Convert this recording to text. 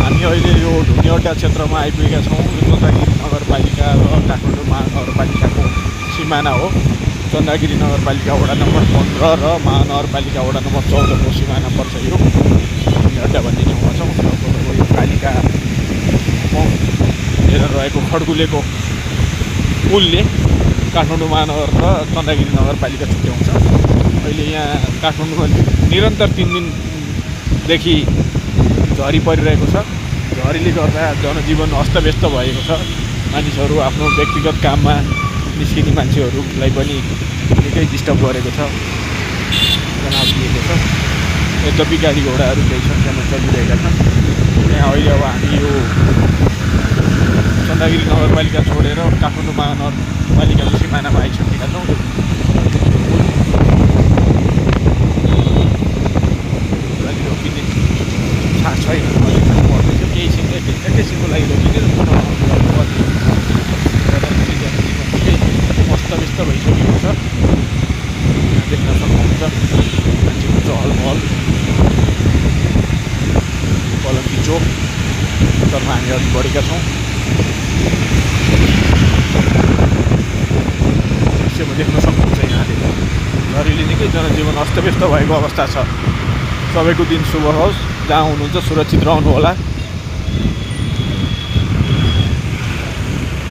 हामी अहिले यो ढुङ्गेवटा क्षेत्रमा आइपुगेका छौँ। यो चन्द्रगिरी नगरपालिका र काठमाडौँ महानगरपालिकाको सिमाना हो। चन्द्रगिरी नगरपालिका वडा नम्बर 15 र महानगरपालिका वडा नम्बर 14 को सिमाना पर्छ। यो ढुङ्गेवटा भन्ने ठाउँमा छौँ। यो कालिका हेरेर रहेको खड्कुलेको पुलले काठमाडौँ महानगर र चन्द्रगिरी नगरपालिका छुट्याउँछ। अहिले यहाँ काठमाडौँमा निरन्तर 3 दिनदेखि झरी परिरहेको छ। झरीले गर्दा जनजीवन अस्तव्यस्त भएको छ। मानिसहरू आफ्नो व्यक्तिगत काममा निस्किने मान्छेहरूलाई पनि निकै डिस्टर्ब गरेको छ, तनाव दिएको छ। यद्यपि गाडी घोडाहरू केही सङ्ख्यामा चलिरहेका छन्। यहाँ अहिले अब हामी यो चन्द्रगिरी नगरपालिका छोडेर काठमाडौँ महानगरपालिकाको सिमानामा आइसकेका छौँ। रोकिने थाहा छैन, पर्दैछ केही एकैछिनको लागि रोकिने अस्तव्यस्त भइसकेको छ। देख्न सक्नुहुन्छ मान्छेको चहल पहल। पलङ्की चोक उत्तरमा हामी अघि बढेका छौँ। दृश्यमा देख्न सक्नुहुन्छ यहाँले झरीले निकै जनजीवन अस्तव्यस्त भएको अवस्था छ। सबैको दिन शुभ होस्। जहाँ हुनुहुन्छ सुरक्षित रहनुहोला।